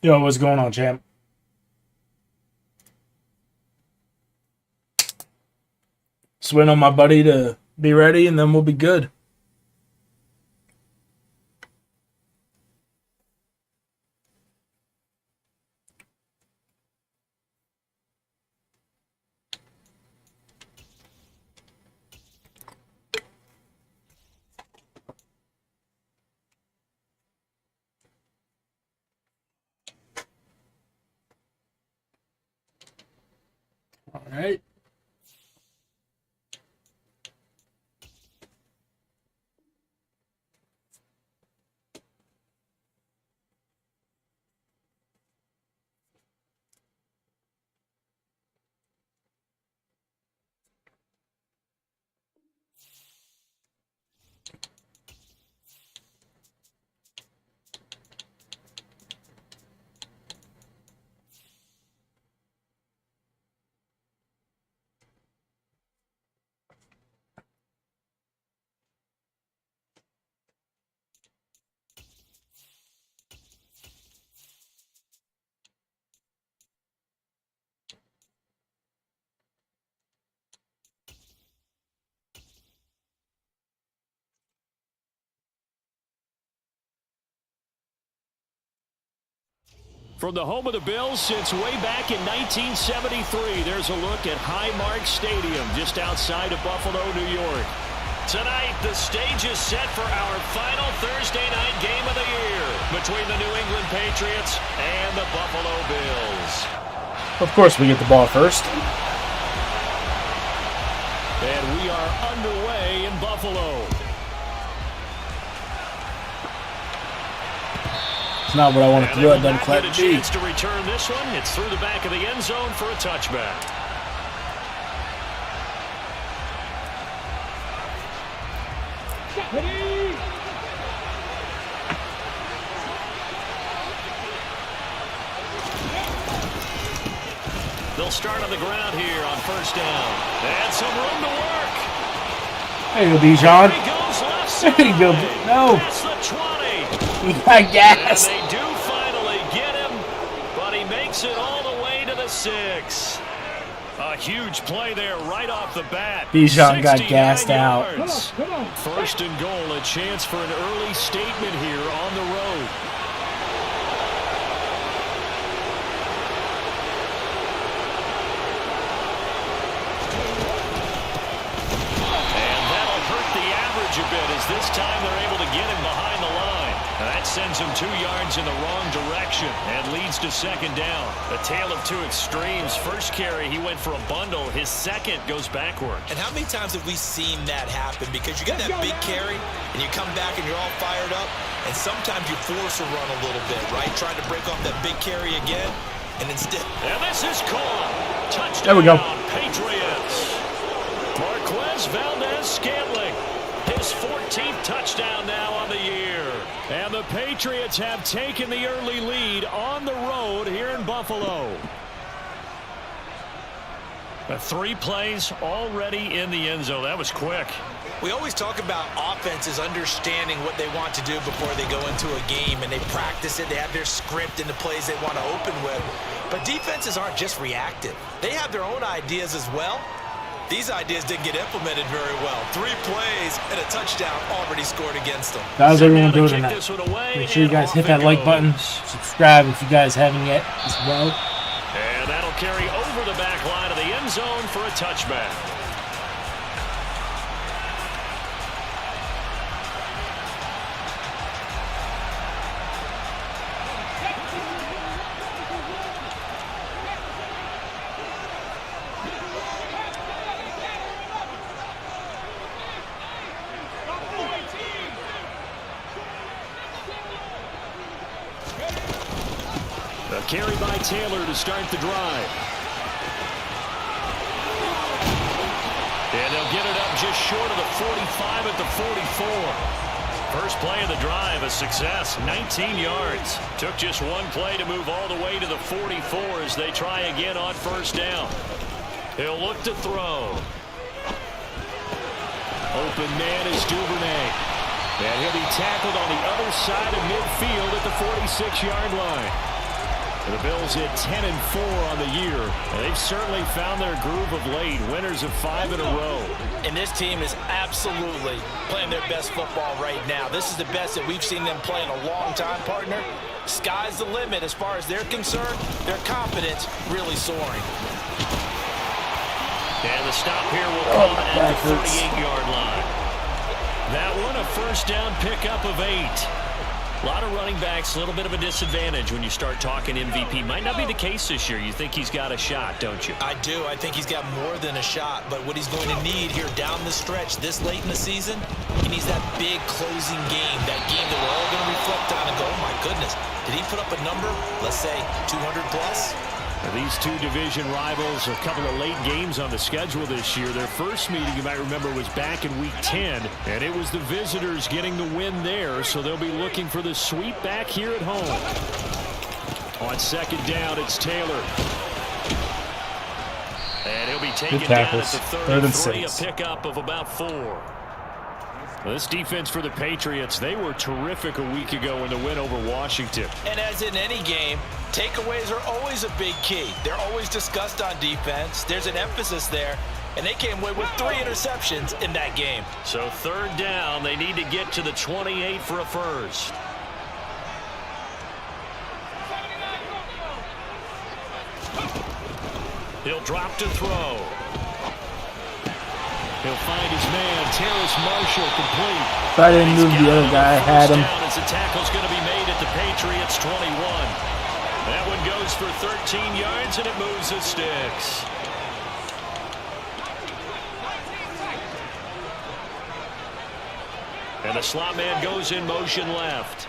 Yo, what's going on, champ? Just waiting on my buddy to be ready, and then we'll be good. All right. From the home of the Bills since way back in 1973, there's a look at Highmark Stadium just outside of Buffalo, New York. Tonight, the stage is set for our final Thursday night game of the year between the New England Patriots and the Buffalo Bills. Of course, we get the ball first. And we are underway in Buffalo. Not what I want to do. It doesn't quite get a chance to return this one. It's through the back of the end zone for a touchback. They'll start on the ground here on first down. And some room to work. There you go, Bijan. There you go. No. That's the 20. He got gas. And they do finally get him, but he makes it all the way to the 6. A huge play there right off the bat. Bijan got gassed out. Come on. First and goal, a chance for an early statement here on the road. And that'll hurt the average a bit as this time they're able to get him behind the line. That sends him 2 yards in the wrong direction and leads to second down. A tale of two extremes. First carry, he went for a bundle. His second goes backwards. And how many times have we seen that happen? Because you got that big carry, and you come back and you're all fired up, and sometimes you force a run a little bit, right? Trying to break off that big carry again, and instead... And this is caught. Touchdown, there we go. Patriots. Marquez Valdez-Scantling. His 14th touchdown now on the year. And the Patriots have taken the early lead on the road here in Buffalo. 3 plays already in the end zone. That was quick. We always talk about offenses understanding what they want to do before they go into a game, and they practice it. They have their script and the plays they want to open with. But defenses aren't just reactive. They have their own ideas as well. These ideas didn't get implemented very well. 3 plays and a touchdown already scored against them. How's everyone doing tonight? Make sure you guys hit that like button. Subscribe if you guys haven't yet as well. And that'll carry over the back line of the end zone for a touchback. Carry by Taylor to start the drive. And they'll get it up just short of the 45 at the 44. First play of the drive, a success, 19 yards. Took just one play to move all the way to the 44 as they try again on first down. He'll look to throw. Open man is Duvernay. And he'll be tackled on the other side of midfield at the 46-yard line. The Bills at 10-4 on the year. They've certainly found their groove of late. Winners of 5 in a row. And this team is absolutely playing their best football right now. This is the best that we've seen them play in a long time, partner. Sky's the limit as far as they're concerned. Their confidence really soaring. And the stop here will come at the 38-yard line. That one, a first down pickup of 8. A lot of running backs, a little bit of a disadvantage when you start talking MVP. Might not be the case this year. You think he's got a shot, don't you? I do. I think he's got more than a shot. But what he's going to need here down the stretch this late in the season, he needs that big closing game, that game that we're all going to reflect on and go, oh, my goodness, did he put up a number, let's say, 200 plus? These two division rivals, a couple of late games on the schedule this year. Their first meeting, you might remember, was back in Week 10, and it was the visitors getting the win there, so they'll be looking for the sweep back here at home. On second down, it's Taylor. And he'll be taken down at the 33, a pickup of about 4. This defense for the Patriots, they were terrific a week ago in the win over Washington. And as in any game, takeaways are always a big key. They're always discussed on defense. There's an emphasis there, and they came away with 3 interceptions in that game. So third down, they need to get to the 28 for a first. He'll drop to throw. He'll find his man, Terrace Marshall, complete. If I didn't move the other guy, I had him. As the tackle's going to be made at the Patriots 21. That one goes for 13 yards, and it moves the sticks. And the slot man goes in motion left.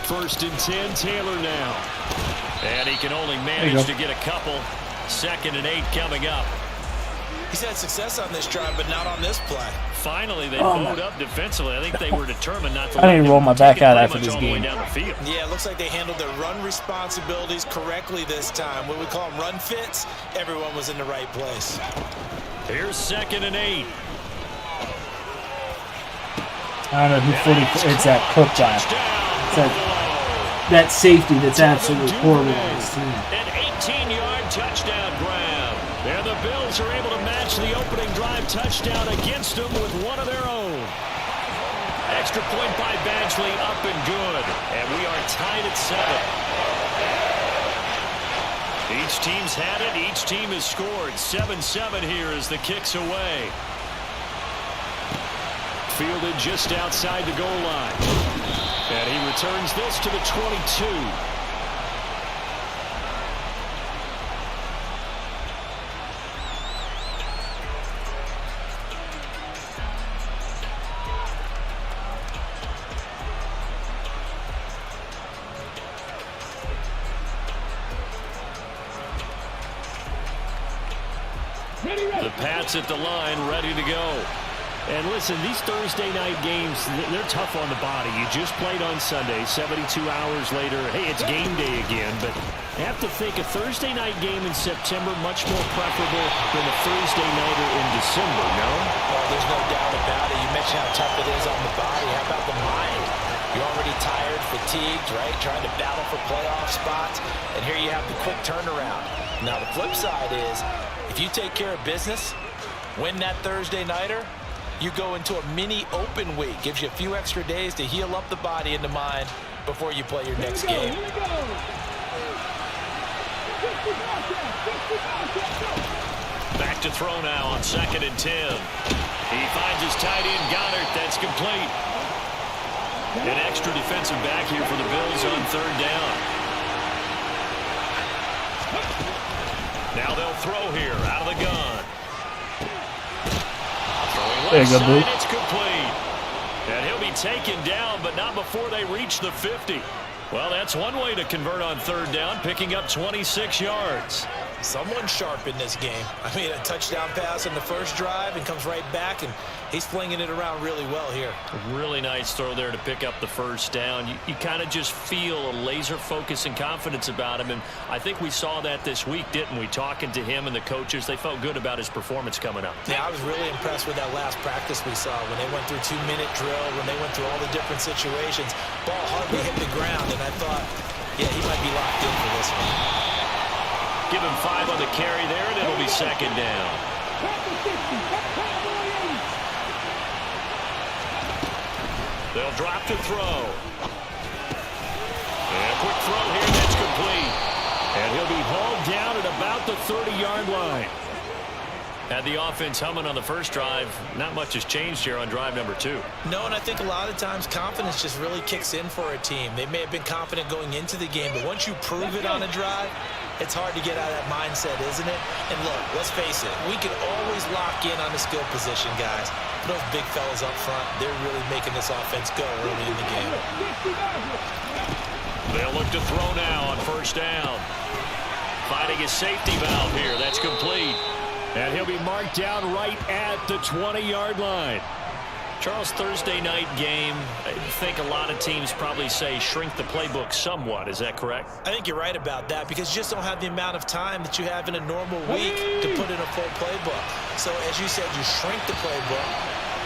First and 10, Taylor now. And he can only manage to get a couple. 2nd and 8 coming up. He's had success on this drive, but not on this play. Finally, they bowed up defensively. I think they were determined not to I didn't roll my back out after this game. Yeah, it looks like they handled their run responsibilities correctly this time. What we call them run fits, everyone was in the right place. Here's 2nd and 8. I don't know who 40. It's that Cook guy. It's that safety that's absolutely horrible on this team. An 18-yard touchdown grab. And the Bills are able to match the opening drive touchdown against them with one of their own. Extra point by Badgley, up and good. And we are tied at 7. Each team's had it. Each team has scored. 7-7 here as the kick's away. Fielded just outside the goal line. And he returns this to the 22. The Pats at the line, ready to go. And listen, these Thursday night games, they're tough on the body. You just played on Sunday, 72 hours later. Hey, it's game day again, but I have to think a Thursday night game in September much more preferable than a Thursday nighter in December, no? Well, there's no doubt about it. You mentioned how tough it is on the body. How about the mind? You're already tired, fatigued, right? Trying to battle for playoff spots, and here you have the quick turnaround. Now, the flip side is, if you take care of business, win that Thursday nighter, you go into a mini open week. Gives you a few extra days to heal up the body and the mind before you play your next game. Back to throw now on 2nd and 10. He finds his tight end, Goddard. That's complete. An extra defensive back here for the Bills on 3rd down. Now they'll throw here out of the gun. There you go, Blue. It's complete. And he'll be taken down, but not before they reach the 50. Well, that's one way to convert on 3rd down, picking up 26 yards. Someone sharp in this game. I mean, a touchdown pass on the first drive and comes right back, and he's flinging it around really well here. A really nice throw there to pick up the first down. You kind of just feel a laser focus and confidence about him, and I think we saw that this week, didn't we? Talking to him and the coaches, they felt good about his performance coming up. Yeah, I was really impressed with that last practice we saw when they went through 2-minute drill, when they went through all the different situations. Ball hardly hit the ground, and I thought, yeah, he might be locked in for this one. Give him 5 on the carry there, and it'll be second down. They'll drop to throw. And a quick throw here, that's complete. And he'll be hauled down at about the 30-yard line. Had the offense humming on the first drive. Not much has changed here on drive number 2. No, and I think a lot of times confidence just really kicks in for a team. They may have been confident going into the game, but once you prove it on a drive, it's hard to get out of that mindset, isn't it? And look, let's face it, we can always lock in on the skill position, guys. Those big fellas up front, they're really making this offense go early in the game. They'll look to throw now on first down. Finding his safety valve here. That's complete. And he'll be marked down right at the 20-yard line. Charles, Thursday night game, I think a lot of teams probably say shrink the playbook somewhat. Is that correct? I think you're right about that because you just don't have the amount of time that you have in a normal week to put in a full playbook. So, as you said, you shrink the playbook,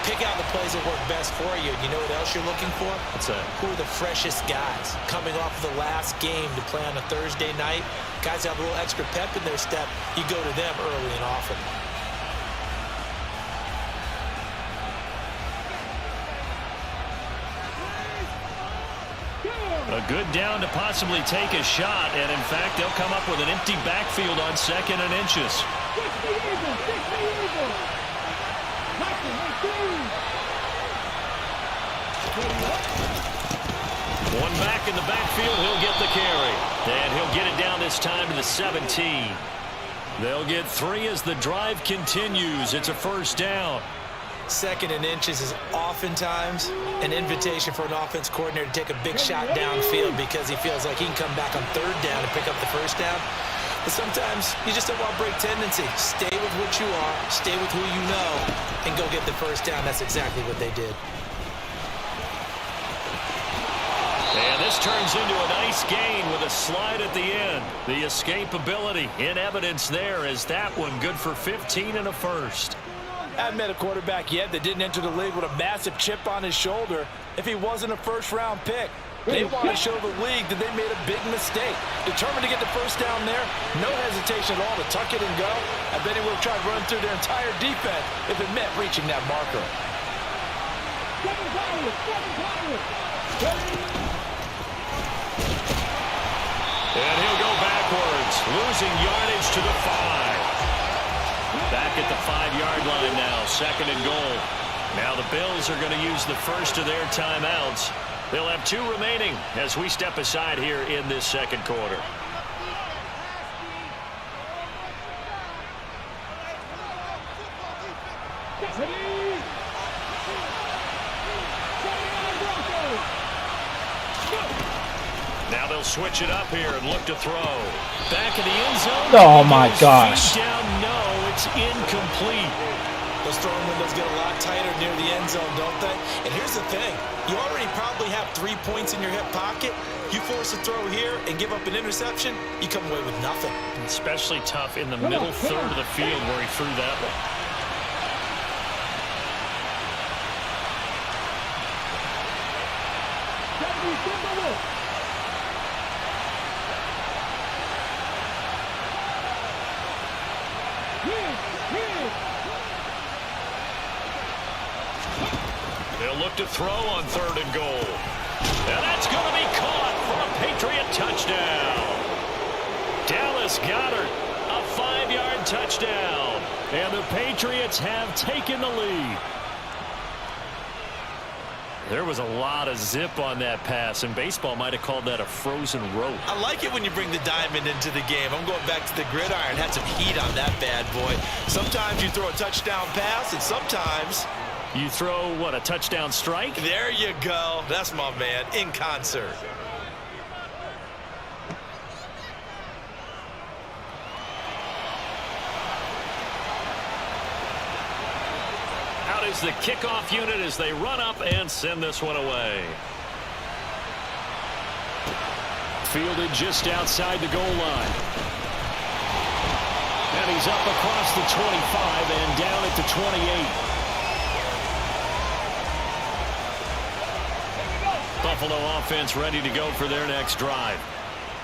pick out the plays that work best for you. You know what else you're looking for? What's that? Who are the freshest guys coming off of the last game to play on a Thursday night? Guys have a little extra pep in their step. You go to them early and often. A good down to possibly take a shot, and in fact, they'll come up with an empty backfield on 2nd and inches. One back in the backfield, he'll get the carry. And he'll get it down this time to the 17. They'll get 3 as the drive continues. It's a first down. 2nd and inches is oftentimes an invitation for an offense coordinator to take a big shot downfield because he feels like he can come back on 3rd down and pick up the first down. But sometimes you just don't want break tendency. Stay with what you are, stay with who you know, and go get the first down. That's exactly what they did. And this turns into a nice gain with a slide at the end. The escapability in evidence there as that one good for 15 and a first. I haven't met a quarterback yet that didn't enter the league with a massive chip on his shoulder if he wasn't a first-round pick. They want to show the league that they made a big mistake. Determined to get the first down there, no hesitation at all to tuck it and go. I bet he would have tried running through their entire defense if it meant reaching that marker. And he'll go backwards, losing yardage to the 5. Back at the 5-yard line now, 2nd and goal. Now the Bills are going to use the first of their timeouts. They'll have 2 remaining as we step aside here in this second quarter. Now they'll switch it up here and look to throw. Back in the end zone. Oh my gosh. Down, no, it's incomplete. Those throwing windows get a lot tighter near the end zone, don't they? And here's the thing. You already probably have 3 points in your hip pocket. You force a throw here and give up an interception, you come away with nothing. Especially tough in the middle third of the field where he threw that one. They'll look to throw on 3rd and goal. And that's going to be caught for a Patriot touchdown. Dallas Goedert, a 5-yard touchdown. And the Patriots have taken the lead. There was a lot of zip on that pass, and baseball might have called that a frozen rope. I like it when you bring the diamond into the game. I'm going back to the gridiron. Had some heat on that bad boy. Sometimes you throw a touchdown pass, and sometimes you throw, what, a touchdown strike? There you go. That's my man, in concert. Out is the kickoff unit as they run up and send this one away. Fielded just outside the goal line. And he's up across the 25 and down at the 28. Buffalo offense ready to go for their next drive.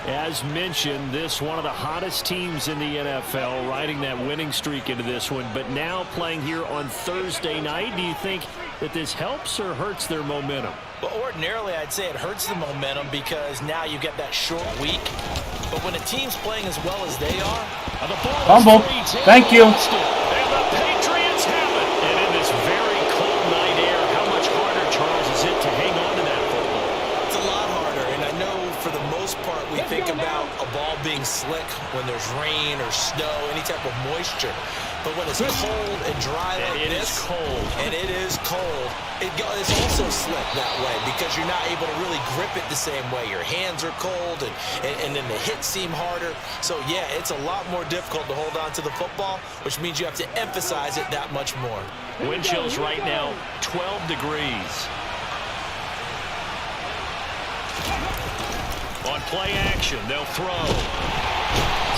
As mentioned, this one of the hottest teams in the NFL, riding that winning streak into this one, but now playing here on Thursday night. Do you think that this helps or hurts their momentum? Well, ordinarily, I'd say it hurts the momentum because now you get that short week. But when a team's playing as well as they are, the ball fumble. Thank you. And the Patriots have it. And in this very cold night air, how much harder, Charles, is it to hang on to that football? It's a lot harder, and I know for the most part we think about a ball being slick when there's rain or snow, any type of moisture. But when it's cold and dry like this, and it is cold, it's also slick that way because you're not able to really grip it the same way. Your hands are cold, and then the hits seem harder. So, yeah, it's a lot more difficult to hold on to the football, which means you have to emphasize it that much more. Wind chills right now, 12 degrees. On play action, they'll throw.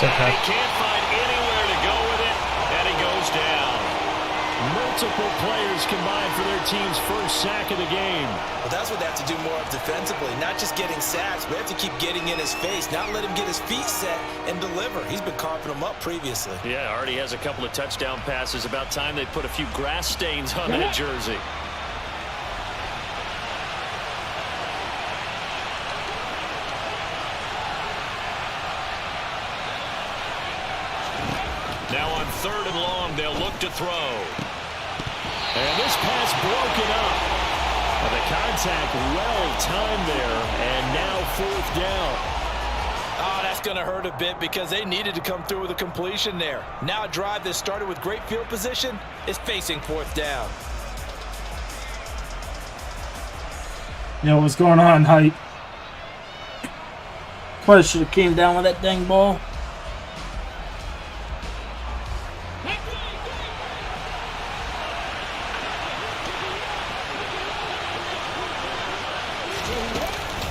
Okay. He can't find anywhere to go with it, and he goes down. Multiple players combined for their team's first sack of the game. Well, that's what they have to do more of defensively, not just getting sacks, but they have to keep getting in his face, not let him get his feet set and deliver. He's been carving them up previously. Yeah, already has a couple of touchdown passes. About time they put a few grass stains on that jersey. Now on 3rd and long, they'll look to throw. And this pass broken up. The contact well timed there, and now 4th down. oh, that's going to hurt a bit because they needed to come through with a completion there. Now a drive that started with great field position is facing 4th down. You know what's going on, Hype? Probably should have came down with that dang ball.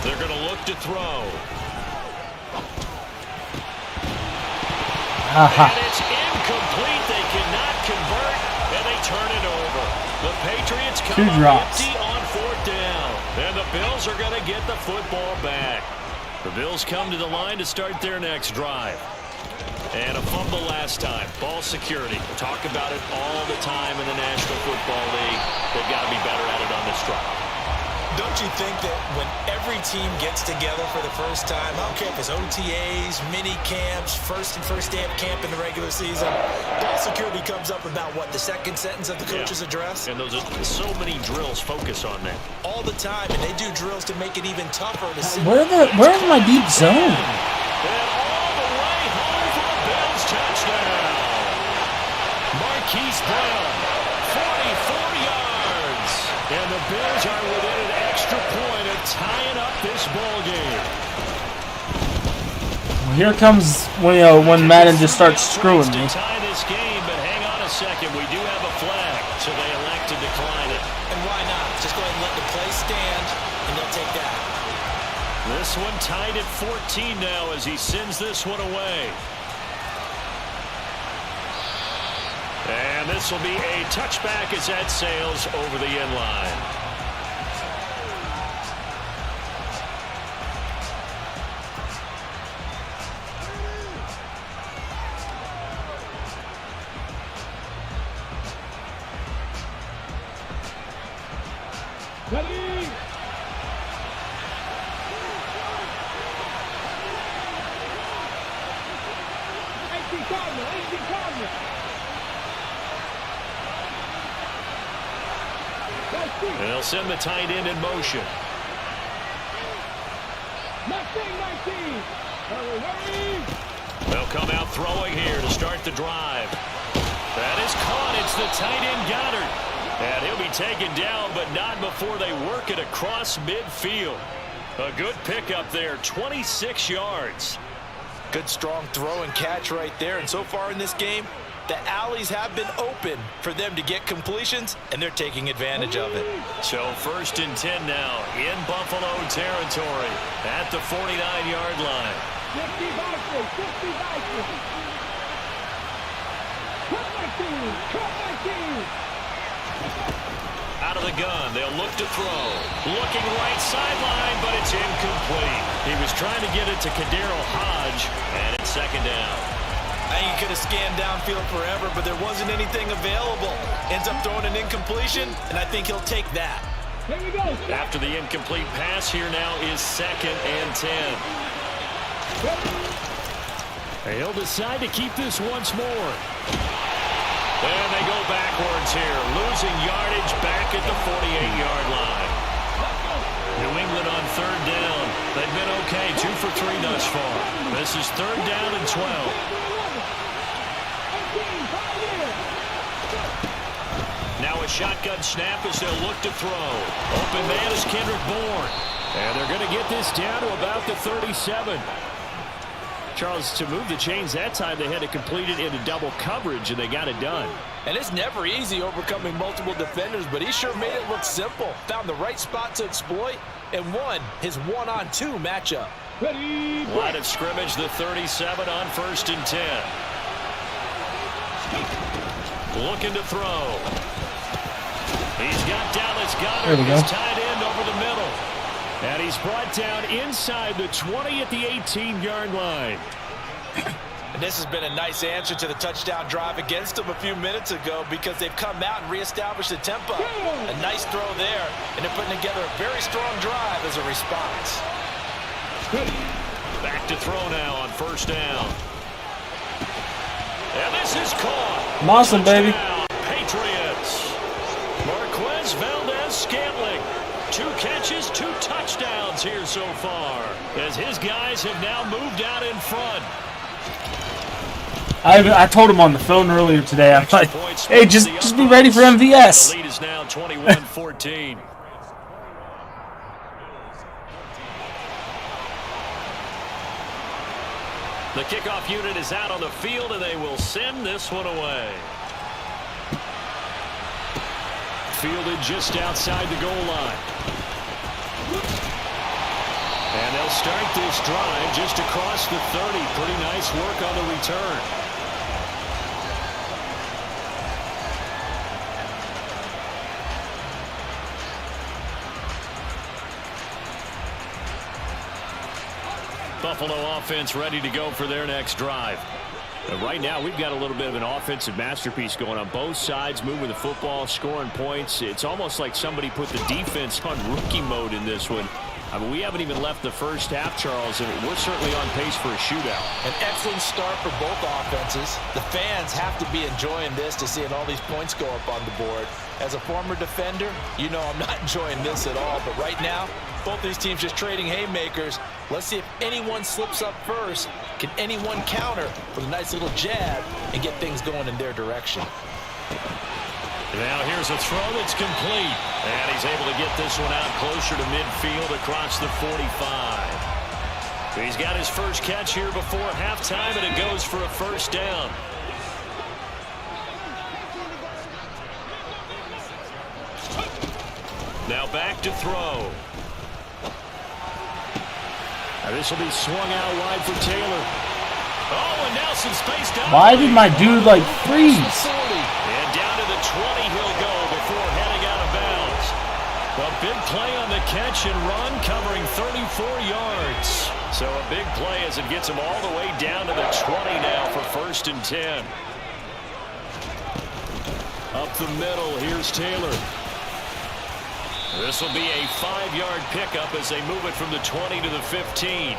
They're going to look to throw. And it's incomplete. They cannot convert, and they turn it over. The Patriots come up empty on 4th down. And the Bills are going to get the football back. The Bills come to the line to start their next drive. And a fumble last time. Ball security. Talk about it all the time in the National Football League. They've got to be better at it on this drive. Don't you think that when every team gets together for the first time, I don't care if it's OTAs, mini camps, first day of camp in the regular season, ball security comes up about what, the second sentence of the coach's address? And those are so many drills focus on that. All the time, and they do drills to make it even tougher to see. Where's my deep zone? And all the way home for the Bills touchdown. Marquise Brown, 44 yards. And the Bills are within an extra point of tying up this ball game. Well, here comes when Madden just starts screwing me. Tie this game, but hang on a second. We do have a flag, so they elect to decline it. And why not? Just go ahead and let the play stand, and they'll take that. This one tied at 14 now as he sends this one away. And this will be a touchback as that sails over the end line. And they'll send the tight end in motion. They'll come out throwing here to start the drive. That is caught. It's the tight end Goddard. And he'll be taken down, but not before they work it across midfield. A good pickup there, 26 yards. Good strong throw and catch right there. And so far in this game, The alleys have been open for them to get completions, and they're taking advantage of it. So 1st and 10 now in Buffalo territory at the 49-yard line. Out of the gun, they'll look to throw. Looking right sideline, but it's incomplete. He was trying to get it to Kadero Hodge, and it's 2nd down. I think he could have scanned downfield forever, but there wasn't anything available. Ends up throwing an incompletion, and I think he'll take that. After the incomplete pass, here now is 2nd and 10. He'll decide to keep this once more. And they go backwards here, losing yardage back at the 48-yard line. New England on 3rd down. They've been okay, 2 for 3 thus far. This is 3rd down and 12. Now a shotgun snap as they'll look to throw. Open man is Kendrick Bourne. And they're going to get this down to about the 37. Charles, to move the chains that time, they had to complete it into double coverage, and they got it done. And it's never easy overcoming multiple defenders, but he sure made it look simple. Found the right spot to exploit and won his 1-on-2 matchup. Line of scrimmage, the 37 on 1st and 10. Looking to throw. He's got Dallas Goedert, his tight end over the middle. And he's brought down inside the 20 at the 18-yard line. And this has been a nice answer to the touchdown drive against them a few minutes ago because they've come out and reestablished the tempo. A nice throw there, and they're putting together a very strong drive as a response. Back to throw now on 1st down. And this is caught. Awesome, baby. Patriots. Marquez Valdez-Scantling. 2 catches, 2 touchdowns here so far, as his guys have now moved out in front. I told him on the phone earlier today, I'm like, hey, just be ready for MVS. The lead is now 21-14. The kickoff unit is out on the field, and they will send this one away. Fielded just outside the goal line. And they'll start this drive just across the 30. Pretty nice work on the return. Buffalo offense ready to go for their next drive. Right now, we've got a little bit of an offensive masterpiece going on both sides, moving the football, scoring points. It's almost like somebody put the defense on rookie mode in this one. I mean, we haven't even left the first half, Charles, and we're certainly on pace for a shootout. An excellent start for both offenses. The fans have to be enjoying this to seeing all these points go up on the board. As a former defender, you know I'm not enjoying this at all, but right now, both these teams just trading haymakers. Let's see if anyone slips up first. Can anyone counter with a nice little jab and get things going in their direction? Now here's a throw that's complete. And he's able to get this one out closer to midfield across the 45. He's got his first catch here before halftime, and it goes for a 1st down. Now back to throw. Now this will be swung out wide for Taylor. Oh, and Nelson spaced out. Why did my dude, like, freeze? And down to the 20 he'll go before heading out of bounds. A big play on the catch and run, covering 34 yards. So a big play as it gets him all the way down to the 20 now for 1st and 10. Up the middle, here's Taylor. This will be a 5-yard pickup as they move it from the 20 to the 15.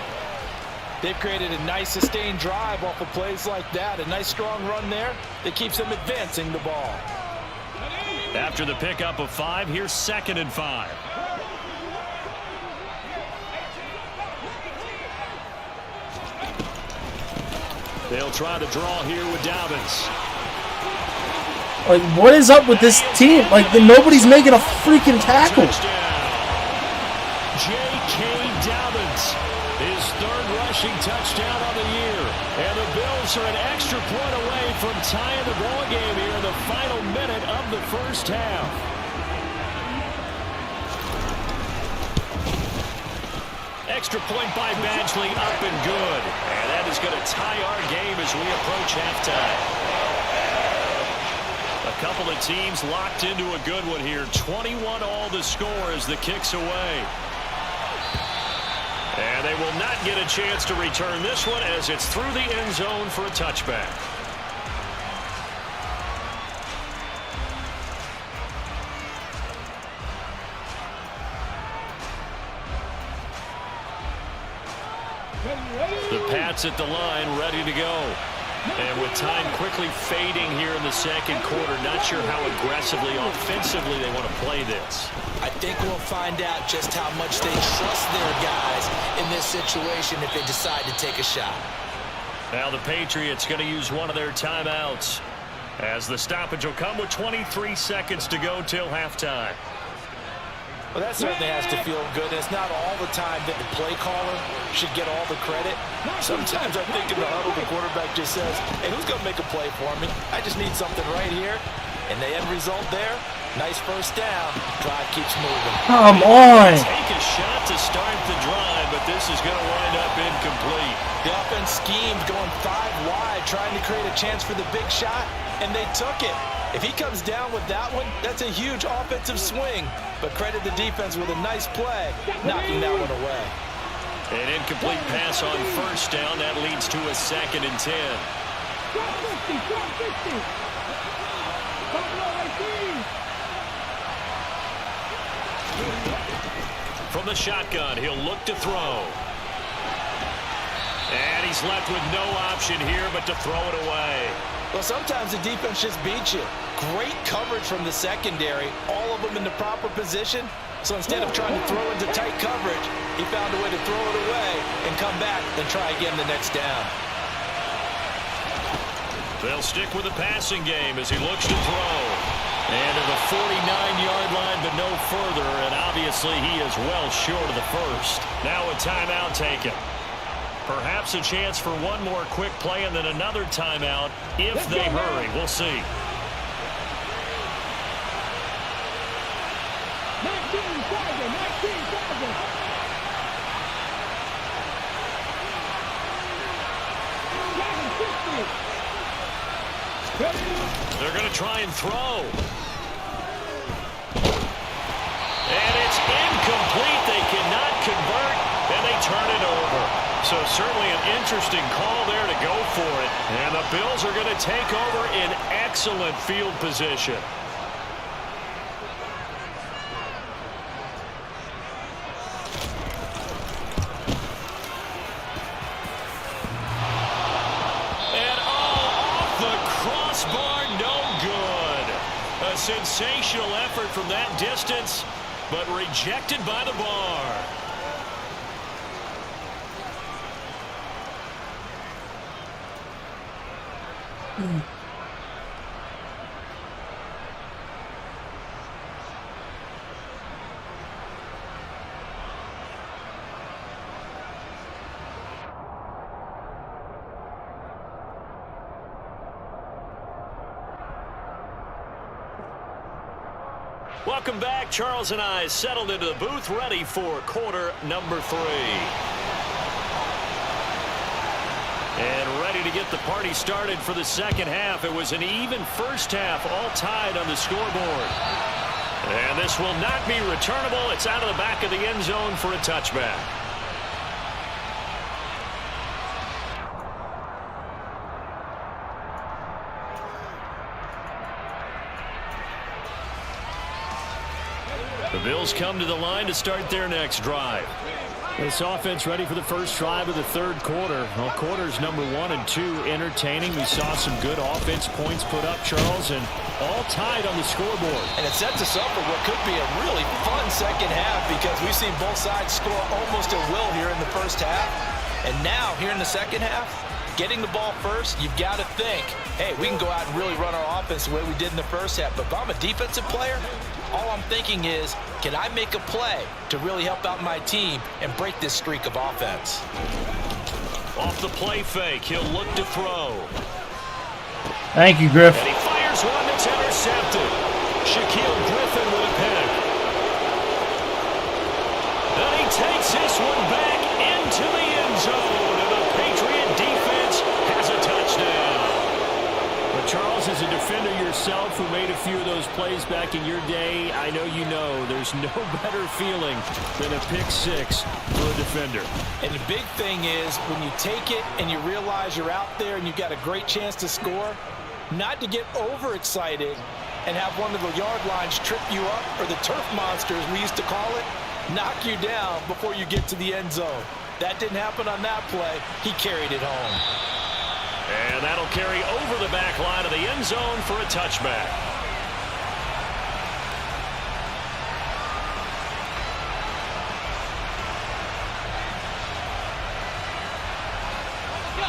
They've created a nice sustained drive off of plays like that. A nice strong run there that keeps them advancing the ball. After the pickup of 5, here's 2nd and 5. They'll try to draw here with Dobbins. Like, what is up with this team? Like, nobody's making a freaking tackle. J.K. Dobbins, his third rushing touchdown on the year. And the Bills are an extra point away from tying the ball game here in the final minute of the first half. Extra point by Badgley, up and good. And that is going to tie our game as we approach halftime. A couple of teams locked into a good one here. 21-all the score as the kick's away. And they will not get a chance to return this one as it's through the end zone for a touchback. The Pats at the line, ready to go. And with time quickly fading here in the second quarter, not sure how aggressively, offensively they want to play this. I think we'll find out just how much they trust their guys in this situation if they decide to take a shot. Now the Patriots going to use one of their timeouts as the stoppage will come with 23 seconds to go till halftime. Well, that certainly has to feel good. It's not all the time that the play caller should get all the credit. Sometimes I think in the huddle, the quarterback just says, hey, who's going to make a play for me? I just need something right here. And the end result there, nice first down. Drive keeps moving. Come on! Take a shot to start the drive, but this is going to wind up incomplete. The offense schemed going 5 wide, trying to create a chance for the big shot, and they took it. If he comes down with that one, that's a huge offensive swing. But credit the defense with a nice play, knocking that one away. An incomplete pass on first down. That leads to a 2nd and 10. From the shotgun, he'll look to throw. And he's left with no option here but to throw it away. Well, sometimes the defense just beats you. Great coverage from the secondary, all of them in the proper position. So instead of trying to throw into tight coverage, he found a way to throw it away and come back and try again the next down. They'll stick with the passing game as he looks to throw. And to the 49-yard line, but no further. And obviously he is well short of the first. Now a timeout taken. Perhaps a chance for one more quick play and then another timeout if they hurry. We'll see. They're going to try and throw. And it's incomplete. They cannot convert, and they turn it over. So certainly an interesting call there to go for it. And the Bills are going to take over in excellent field position. And off the crossbar, no good. A sensational effort from that distance, but rejected by the bar. Welcome back. Charles and I settled into the booth, ready for quarter number 3. And ready to get the party started for the second half. It was an even first half, all tied on the scoreboard. And this will not be returnable. It's out of the back of the end zone for a touchback. The Bills come to the line to start their next drive. This offense ready for the first drive of the third quarter. Well, quarters number 1 and 2 entertaining. We saw some good offense points put up, Charles, and all tied on the scoreboard. And it sets us up for what could be a really fun second half because we've seen both sides score almost at will here in the first half. And now, here in the second half, getting the ball first, you've got to think, hey, we can go out and really run our offense the way we did in the first half. But if I'm a defensive player, All I'm thinking is, can I make a play to really help out my team and break this streak of offense? Off the play fake, he'll look to throw. Thank you, Griff. And he fires one that's intercepted. Shaquille Griffin with a pick. And he takes this one back into the end zone. And the Patriot defense has a touchdown. But Charles, as a defender yourself who made a few of those plays back in your day, I know you know there's no better feeling than a pick six for a defender. And the big thing is when you take it and you realize you're out there and you've got a great chance to score, not to get overexcited and have one of the yard lines trip you up, or the turf monsters we used to call it, knock you down before you get to the end zone. That didn't happen on that play. He carried it home. And that'll carry over the back line of the end zone for a touchback.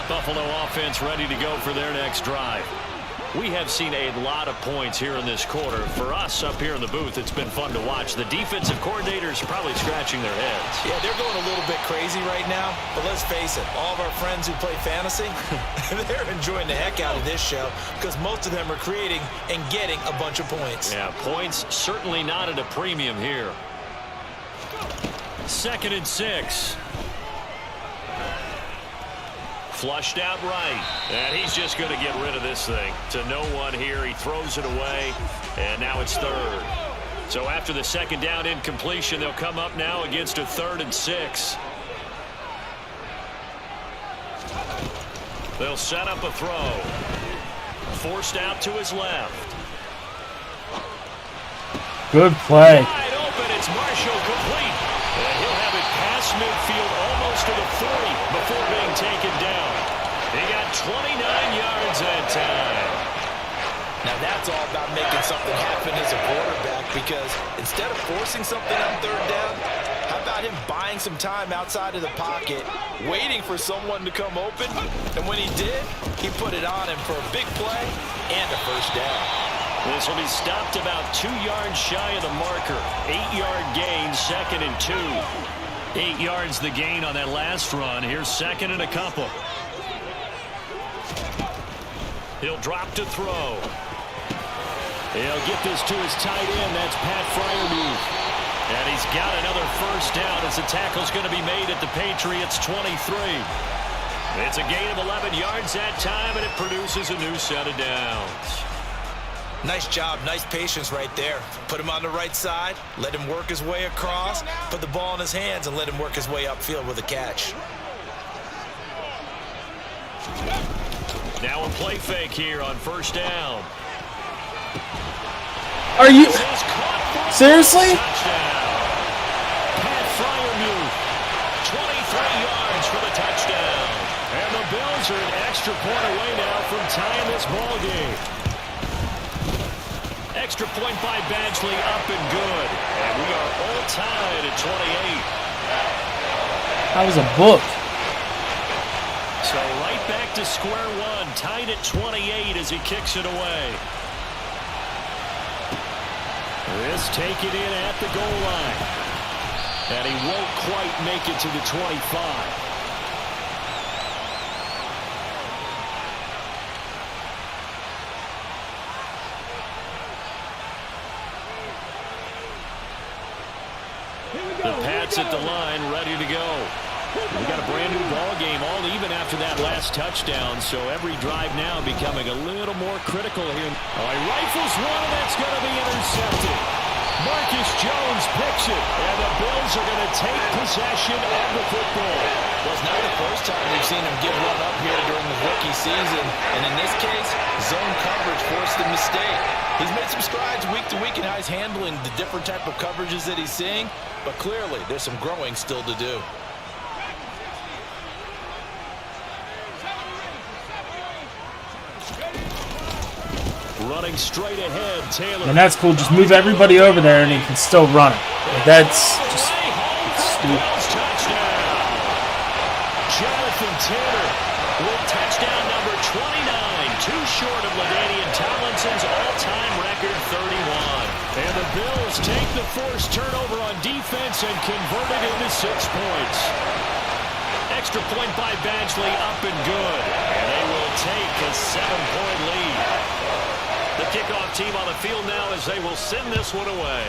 Buffalo offense ready to go for their next drive. We have seen a lot of points here in this quarter. For us up here in the booth, it's been fun to watch. The defensive coordinators are probably scratching their heads. Yeah, they're going a little bit crazy right now. But let's face it, all of our friends who play fantasy, they're enjoying the heck out of this show because most of them are creating and getting a bunch of points. Yeah, points certainly not at a premium here. 2nd and 6. Flushed out right, and he's just going to get rid of this thing to no one here. He throws it away, and now it's 3rd. So after the 2nd down incompletion, they'll come up now against a 3rd and 6. They'll set up a throw. Forced out to his left. Good play. Wide open, it's Marshall complete. And he'll have it past midfield almost to the 40 before being taken down. He got 29 yards that time. Now that's all about making something happen as a quarterback, because instead of forcing something on 3rd down, how about him buying some time outside of the pocket, waiting for someone to come open, and when he did, he put it on him for a big play and a 1st down. This will be stopped about 2 yards shy of the marker. 8-yard gain, 2nd and 2. 8 yards the gain on that last run. Here's 2nd and a couple. He'll drop to throw. He'll get this to his tight end. That's Pat Freiermuth. And he's got another 1st down as the tackle's going to be made at the Patriots' 23. It's a gain of 11 yards that time, and it produces a new set of downs. Nice job, nice patience right there. Put him on the right side, let him work his way across, put the ball in his hands, and let him work his way upfield with a catch. Now a play fake here on 1st down. Are you seriously? Pat Freiermuth, 23 yards for the touchdown. And the Bills are an extra point away now from tying this ball game. Extra point by Badgley, up and good. And we are all tied at 28. That was a book. So right back to square one, tied at 28 as he kicks it away. This taken in at the goal line. And he won't quite make it to the 25. The Pats at the line, ready to go. We got a brand new ball game, all even after that last touchdown, so every drive now becoming a little more critical here. Oh, he rifles one, and that's going to be intercepted. Marcus Jones picks it, and the Bills are going to take possession of the football. Well, it's not the first time we've seen him give one up here during the rookie season, and in this case, zone coverage forced the mistake. He's made some strides week to week in how he's handling the different type of coverages that he's seeing, but clearly there's some growing still to do. Running straight ahead, Taylor. And that's cool. Just move everybody over there and he can still run it. That's just stupid. Jonathan Taylor with touchdown number 29, too short of LaDainian Tomlinson's all-time record 31. And the Bills take the forced turnover on defense and convert it into 6 points. Extra point by Badgley, up and good. And they will take a 7-point lead. The kickoff team on the field now as they will send this one away.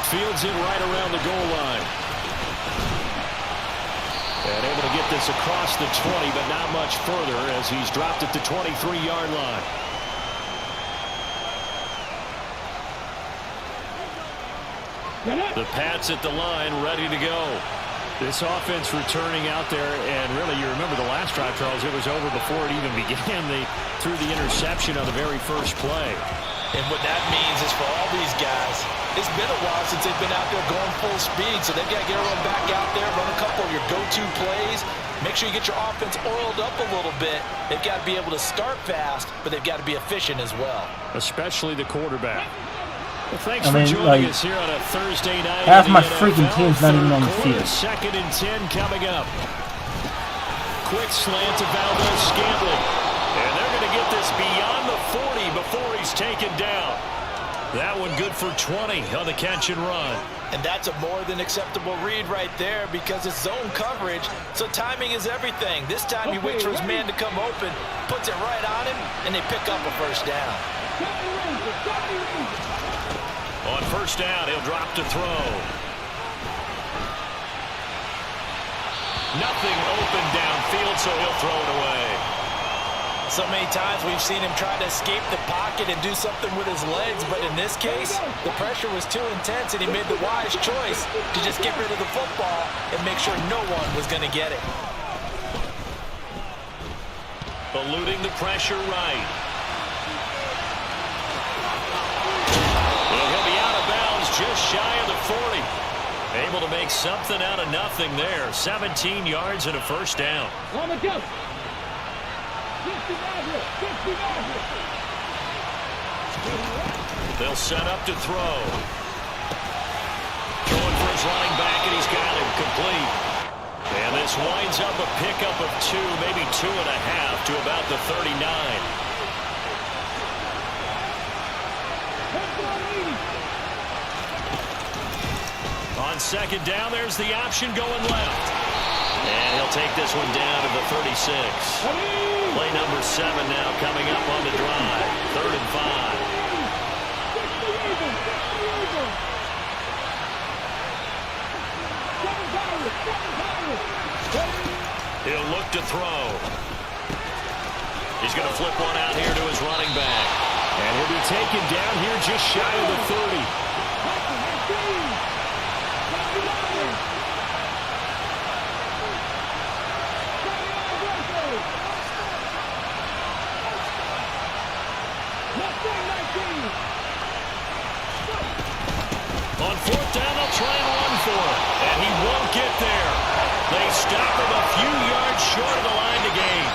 Fields it right around the goal line. And able to get this across the 20, but not much further as he's dropped at the 23-yard line. The Pats at the line, ready to go. This offense returning out there, and really, you remember the last drive, Charles, it was over before it even began. They threw the interception on the very first play. And what that means is for all these guys, it's been a while since they've been out there going full speed, so they've got to get everyone back out there, run a couple of your go-to plays, make sure you get your offense oiled up a little bit. They've got to be able to start fast, but they've got to be efficient as well. Especially the quarterback. Well, thanks for joining us here on a Thursday night. Half my freaking team's not even on the field. 2nd and 10 coming up. Quick slant to Valdez-Scantling. And they're going to get this beyond the 40 before he's taken down. That one good for 20 on the catch and run. And that's a more than acceptable read right there because it's zone coverage, so timing is everything. This time he waits for his man to come open, puts it right on him, and they pick up a first down. On first down, he'll drop to throw. Nothing open downfield, so he'll throw it away. So many times we've seen him try to escape the pocket and do something with his legs, but in this case, the pressure was too intense, and he made the wise choice to just get rid of the football and make sure no one was going to get it. Eluding the pressure right. And he'll be out of bounds just shy of the 40. Able to make something out of nothing there. 17 yards and a first down. They'll set up to throw. Throwing for his running back, and he's got him complete. And this winds up a pickup of 2, maybe 2.5 to about the 39. On second down, there's the option going left. And he'll take this one down to the 36. Play number 7 now coming up on the drive. 3rd and 5. He'll look to throw. He's going to flip one out here to his running back. And he'll be taken down here just shy of the 30. On 4th down, they'll try and run for it. And he won't get there. They stop him a few yards short of the line to gain.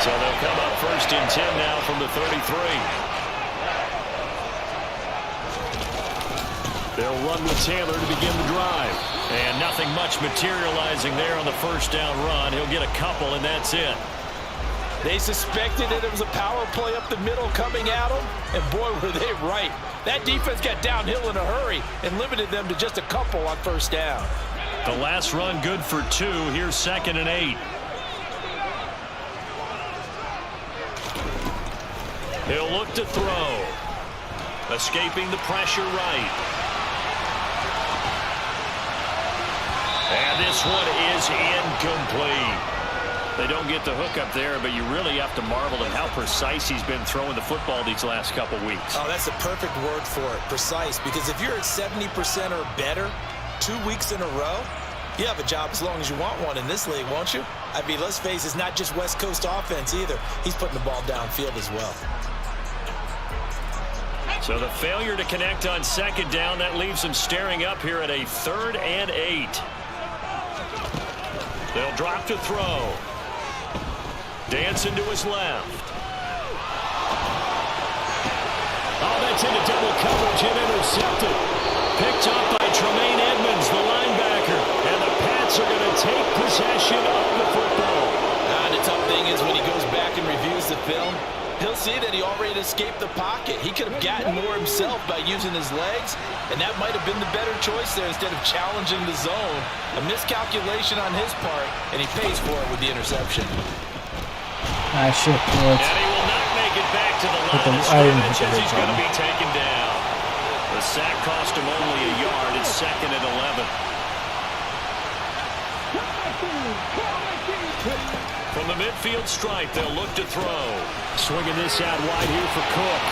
So they'll come up 1st and 10 now from the 33. They'll run with Taylor to begin the drive. And nothing much materializing there on the first down run. He'll get a couple, and that's it. They suspected that it was a power play up the middle coming at them, and boy, were they right. That defense got downhill in a hurry and limited them to just a couple on first down. The last run good for 2. Here's 2nd and 8. He'll look to throw. Escaping the pressure right. And this one is incomplete. They don't get the hook up there, but you really have to marvel at how precise he's been throwing the football these last couple weeks. Oh, that's the perfect word for it, precise, because if you're at 70% or better 2 weeks in a row, you have a job as long as you want one in this league, won't you? I mean, let's face it, it's not just West Coast offense either. He's putting the ball downfield as well. So the failure to connect on 2nd down, that leaves them staring up here at a 3rd and 8. They'll drop to throw. Dancing to his left. Oh, that's into double coverage and intercepted. Picked up by Tremaine Edmonds, the linebacker. And the film, he'll see that he already escaped the pocket. He could have gotten more himself by using his legs, and that might have been the better choice there instead of challenging the zone. A miscalculation on his part, and he pays for it with the interception. I should have. And he will not make it back to the line of scrimmage as he's going to be taken down. The sack cost him only a yard. It's 2nd and 11. From the midfield stripe, they'll look to throw. Swinging this out wide here for Cook.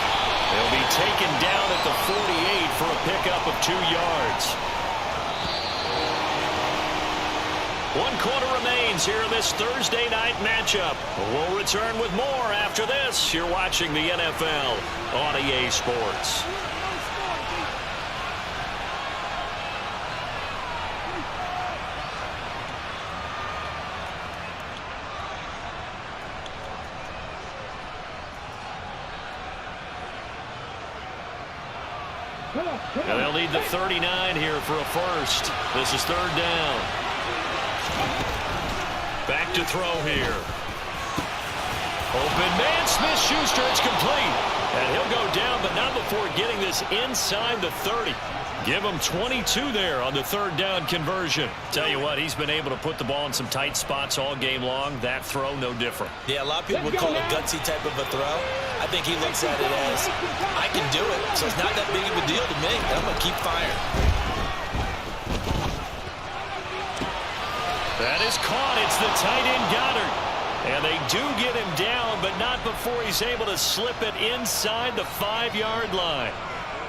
They'll be taken down at the 48 for a pickup of 2 yards. 1 quarter remains here in this Thursday night matchup. We'll return with more after this. You're watching the NFL on EA Sports. And they'll need the 39 here for a first. This is 3rd down. Back to throw here. Open man, Smith-Schuster, it's complete. And he'll go down, but not before getting this inside the 30. Give him 22 there on the 3rd down conversion. Tell you what, he's been able to put the ball in some tight spots all game long. That throw, no different. Yeah, a lot of people would call it a gutsy type of a throw. I think he looks at it as, I can do it, so it's not that big of a deal to me. I'm going to keep firing. That is caught. It's the tight end Goddard. And they do get him down, but not before he's able to slip it inside the 5-yard line.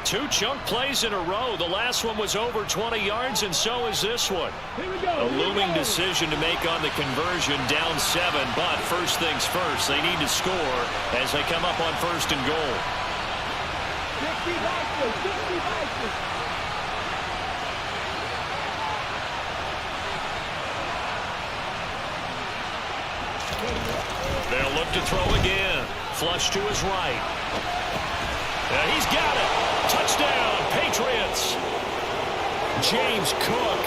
2 chunk plays in a row. The last one was over 20 yards, and so is this one. A looming decision to make on the conversion, down 7. But first things first, they need to score as they come up on 1st and goal. They'll look to throw again. Flush to his right. And he's got it. Touchdown, Patriots. James Cook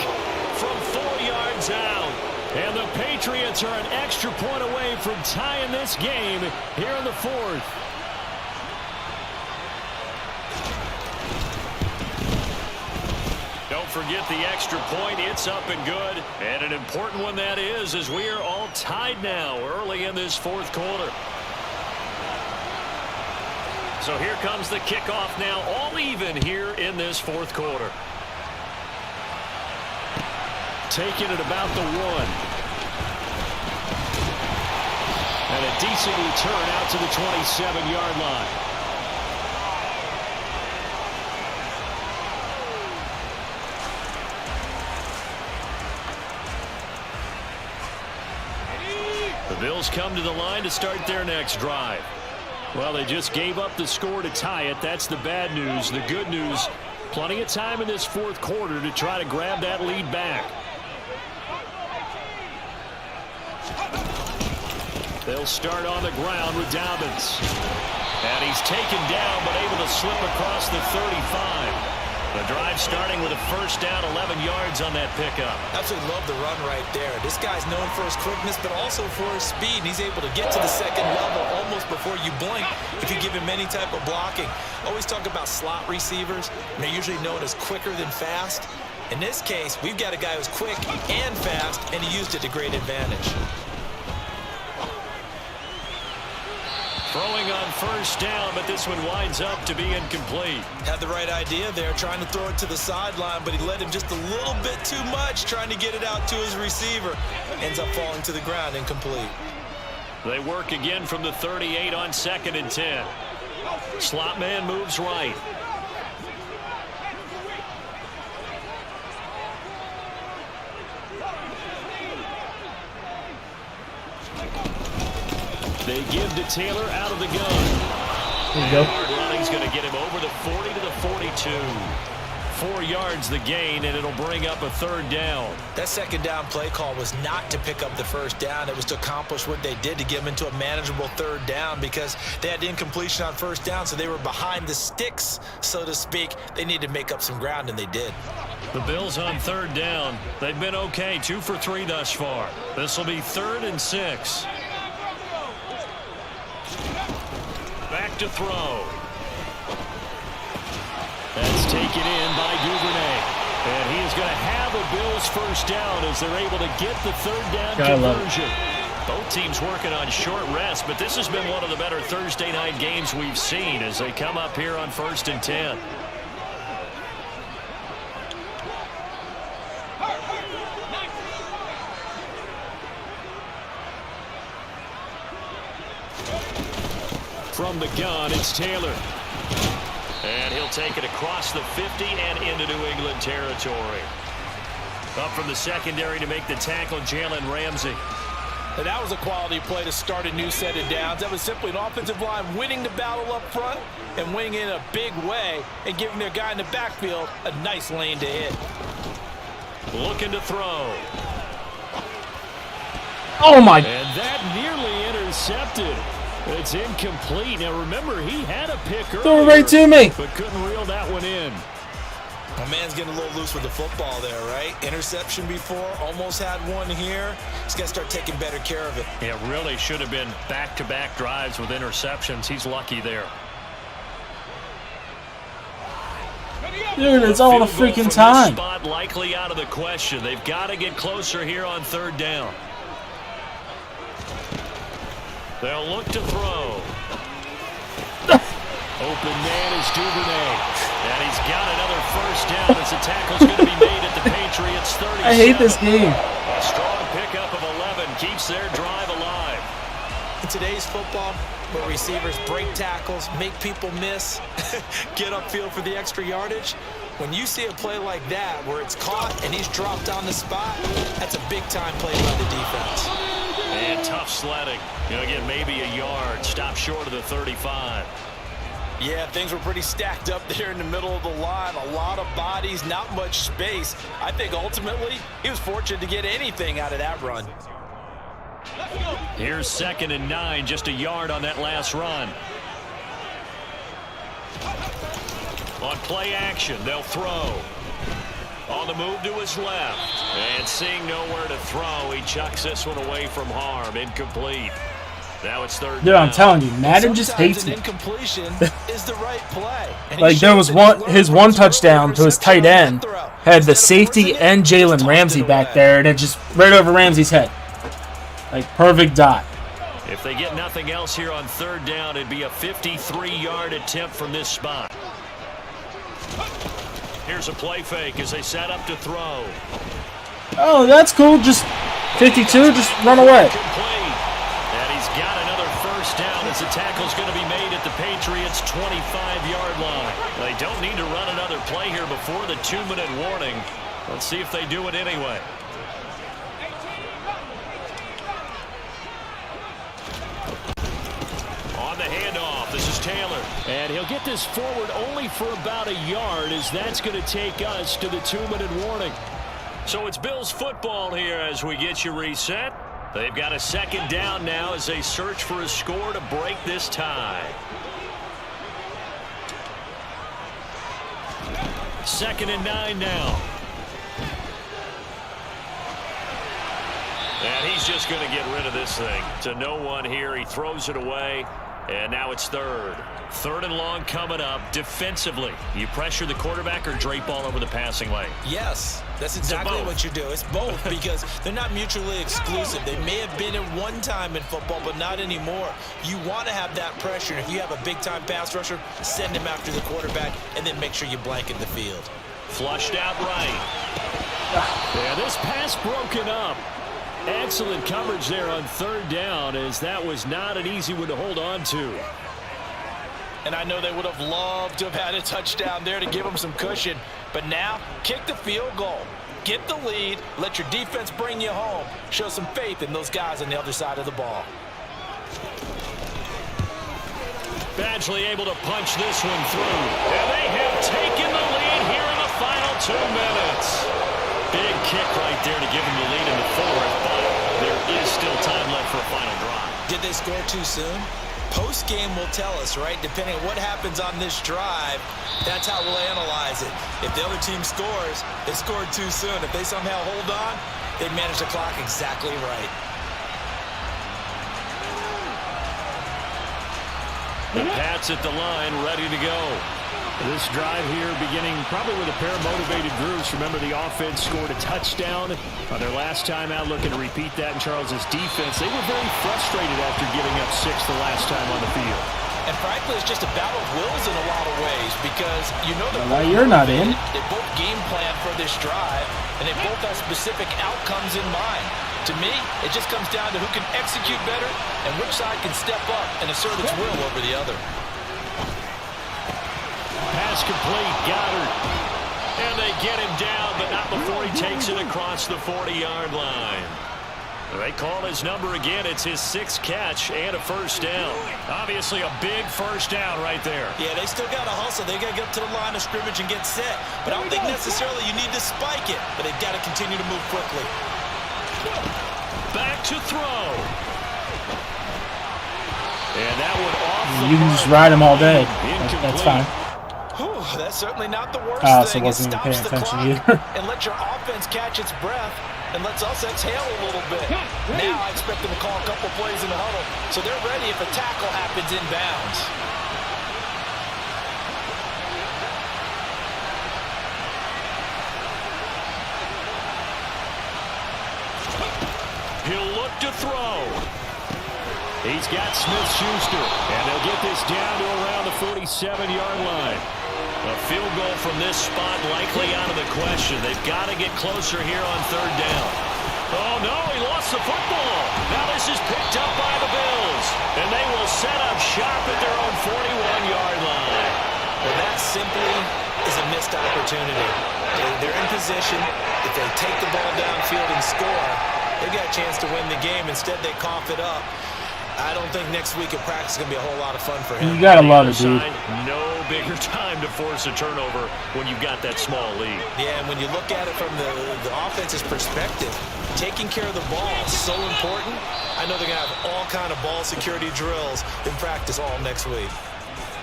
from 4 yards out. And the Patriots are an extra point away from tying this game here in the 4th. Don't forget the extra point. It's up and good. And an important one that is, as we are all tied now early in this 4th quarter. So here comes the kickoff now, all even here in this 4th quarter. Taking it about the 1. And a decent return out to the 27-yard line. The Bills come to the line to start their next drive. Well, they just gave up the score to tie it. That's the bad news. The good news, plenty of time in this 4th quarter to try to grab that lead back. They'll start on the ground with Dobbins. And he's taken down, but able to slip across the 35. The drive starting with a first down, 11 yards on that pickup. Absolutely love the run right there. This guy's known for his quickness, but also for his speed. He's able to get to the 2nd level almost before you blink if you give him any type of blocking. Always talk about slot receivers, and they're usually known as quicker than fast. In this case, we've got a guy who's quick and fast, and he used it to great advantage. Throwing on first down, but this one winds up to be incomplete. Had the right idea there, trying to throw it to the sideline, but he led him just a little bit too much, trying to get it out to his receiver. Ends up falling to the ground, incomplete. They work again from the 38 on 2nd and 10. Slot man moves right. They give to Taylor out of the gun. There you go. Hard running's going to get him over the 40 to the 42. 4 yards the gain, and it'll bring up a 3rd down. That 2nd down play call was not to pick up the 1st down. It was to accomplish what they did to get them into a manageable 3rd down because they had incompletion on 1st down, so they were behind the sticks, so to speak. They needed to make up some ground, and they did. The Bills on 3rd down. They've been okay, 2 for 3 thus far. This will be 3rd and 6. to throw. That's taken in by Duvernay. And he is going to have a Bills first down as they're able to get the third down conversion. Both teams working on short rest, but this has been one of the better Thursday night games we've seen as they come up here on 1st and 10. From the gun, it's Taylor. And he'll take it across the 50 and into New England territory. Up from the secondary to make the tackle, Jalen Ramsey. And that was a quality play to start a new set of downs. That was simply an offensive line winning the battle up front and winning in a big way and giving their guy in the backfield a nice lane to hit. Looking to throw. Oh, my. And that nearly intercepted. It's incomplete. Now, remember, he had a pick earlier. Throw it right to me. But couldn't reel that one in. My man's getting a little loose with the football there, right? Interception before, almost had one here. He's got to start taking better care of it. Yeah, really should have been back-to-back drives with interceptions. He's lucky there. Dude, it's all the freaking time. Spot likely out of the question. They've got to get closer here on third down. They'll look to throw. Open man is Duvernay. And he's got another first down as the tackle's going to be made at the Patriots 37. I hate this game. A strong pickup of 11 keeps their drive alive. In today's football, where receivers break tackles, make people miss, get upfield for the extra yardage, when you see a play like that where it's caught and he's dropped on the spot, that's a big-time play by the defense. And tough sledding. You know, again, maybe a yard. Stop short of the 35. Yeah, things were pretty stacked up there in the middle of the line. A lot of bodies, not much space. I think ultimately he was fortunate to get anything out of that run. Here's 2nd and 9, just a yard on that last run. On play action, they'll throw. On the move to his left. And seeing nowhere to throw, he chucks this one away from harm. Incomplete. Now it's third Dude, down. I'm telling you, Madden just hates me. Incompletion is the right play. Like, there was his one touchdown to his tight end had the safety and Jalen Ramsey back there, and it just right over Ramsey's head. Like, perfect dot. If they get nothing else here on third down, it'd be a 53-yard attempt from this spot. Here's a play fake as they set up to throw. Oh, that's cool. Just 52, just run away. Complete. And he's got another first down as the tackle's going to be made at the Patriots' 25-yard line. They don't need to run another play here before the 2-minute warning. Let's see if they do it anyway. On the handoff, this is Taylor. And he'll get this forward only for about a yard, as that's going to take us to the 2-minute warning. So it's Bills football here as we get you reset. They've got a 2nd down now as they search for a score to break this tie. 2nd and 9 now. And he's just going to get rid of this thing. To no one here. He throws it away. And now it's third. 3rd and long coming up. Defensively, you pressure the quarterback or drape all over the passing lane? Yes, that's exactly what you do. It's both because they're not mutually exclusive. They may have been at one time in football, but not anymore. You want to have that pressure. If you have a big-time pass rusher, send him after the quarterback, and then make sure you blanket the field. Flushed out right. Yeah, this pass broken up. Excellent coverage there on 3rd down, as that was not an easy one to hold on to. And I know they would have loved to have had a touchdown there to give them some cushion. But now, kick the field goal. Get the lead. Let your defense bring you home. Show some faith in those guys on the other side of the ball. Badgley able to punch this one through. And they have taken the lead here in the final 2 minutes. Big kick right there to give them the lead in the 4th, but there is still time left for a final drive. Did they score too soon? Post-game will tell us, right? Depending on what happens on this drive, that's how we'll analyze it. If the other team scores, they scored too soon. If they somehow hold on, they manage the clock exactly right. The Pats at the line, ready to go. This drive here beginning probably with a pair of motivated groups. Remember, the offense scored a touchdown on their last time out, looking to repeat that in Charles's defense. They were very frustrated after giving up 6 the last time on the field. And frankly, it's just a battle of wills in a lot of ways because you know that you're not in. They both game plan for this drive, and they both have specific outcomes in mind. To me, it just comes down to who can execute better and which side can step up and assert its will over the other. Pass complete, Goddard. And they get him down, but not before he takes it across the 40-yard line. They call his number again. It's his 6th catch and a first down. Obviously a big first down right there. Yeah, they still got to hustle. They got to get up to the line of scrimmage and get set. But I don't think necessarily you need to spike it. But they've got to continue to move quickly. Back to throw. And that one off the You can just ride him all day. That's fine. Whew, that's certainly not the worst So thing. wasn't It even paying stops the attention clock either. and let your offense catch its breath and lets us exhale a little bit. Now I expect them to call a couple plays in the huddle, so they're ready if a tackle happens inbounds. He'll look to throw. He's got Smith-Schuster, and they'll get this down to around the 47-yard line. A field goal from this spot likely out of the question. They've got to get closer here on 3rd down. Oh, no, he lost the football. Now this is picked up by the Bills, and they will set up shop at their own 41-yard line. Well, that simply is a missed opportunity. They're in position. If they take the ball downfield and score, they got a chance to win the game. Instead, they cough it up. I don't think next week at practice is going to be a whole lot of fun for him. You gotta love it, dude. No bigger time to force a turnover when you've got that small lead. Yeah, and when you look at it from the offense's perspective, taking care of the ball is so important. I know they're going to have all kind of ball security drills in practice all next week.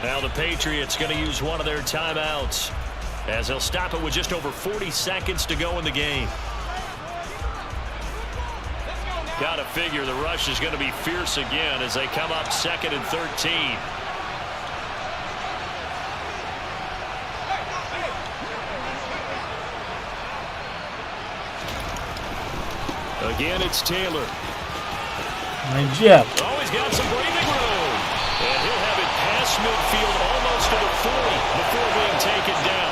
Now the Patriots going to use one of their timeouts as they'll stop it with just over 40 seconds to go in the game. Got to figure the rush is going to be fierce again as they come up 2nd and 13. Again, it's Taylor. Yeah. Oh, he's got some breathing room. And he'll have it past midfield almost to the 40 before being taken down.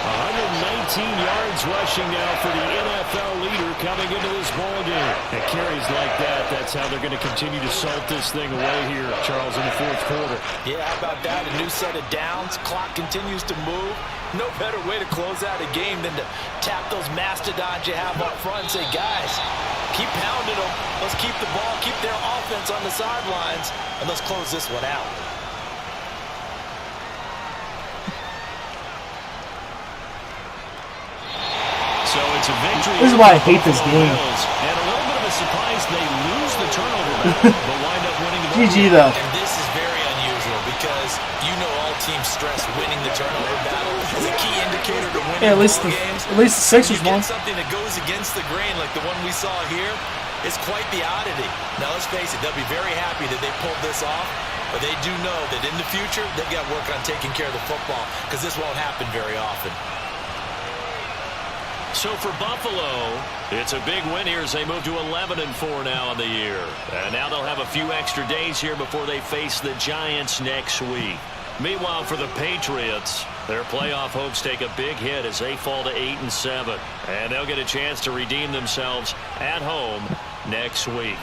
119 yards rushing now for the NFL leader coming into this ball game. And carries like that, that's how they're going to continue to salt this thing away here, Charles, in the 4th quarter. Yeah, how about that? A new set of downs. Clock continues to move. No better way to close out a game than to tap those mastodons you have up front and say, guys, keep pounding them. Let's keep the ball, keep their offense on the sidelines, and let's close this one out. So it's a victory. This is why I hate this game. And a little bit of a surprise, they lose the turnover battle, but wind up winning the ball. GG though. And this is very unusual because you know all teams stress winning the turnover battle as a key indicator to winning At least ball the games. Sixers You won. get something that goes against the grain like the one we saw here. It's quite the oddity. Now let's face it, they'll be very happy that they pulled this off, but they do know that in the future they've got to work on taking care of the football because this won't happen very often. So for Buffalo, it's a big win here as they move to 11-4 now in the year. And now they'll have a few extra days here before they face the Giants next week. Meanwhile, for the Patriots, their playoff hopes take a big hit as they fall to 8-7. And they'll get a chance to redeem themselves at home next week.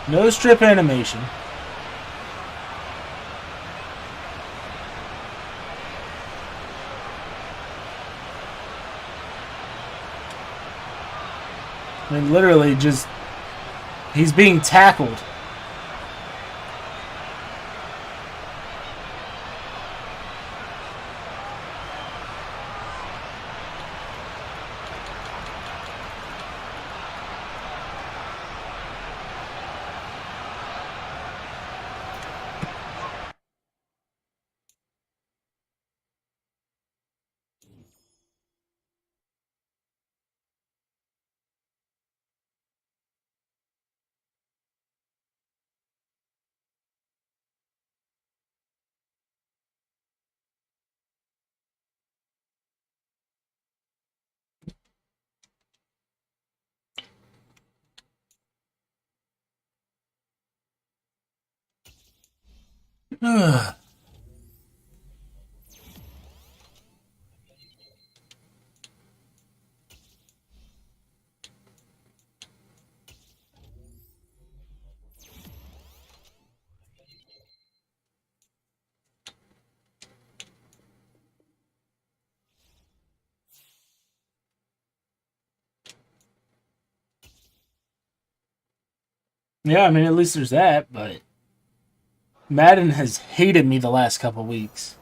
No strip animation. I mean, literally just, he's being tackled. Yeah, I mean, at least there's that, but Madden has hated me the last couple weeks.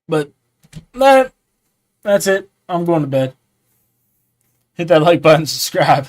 But that's it. I'm going to bed. Hit that like button, subscribe.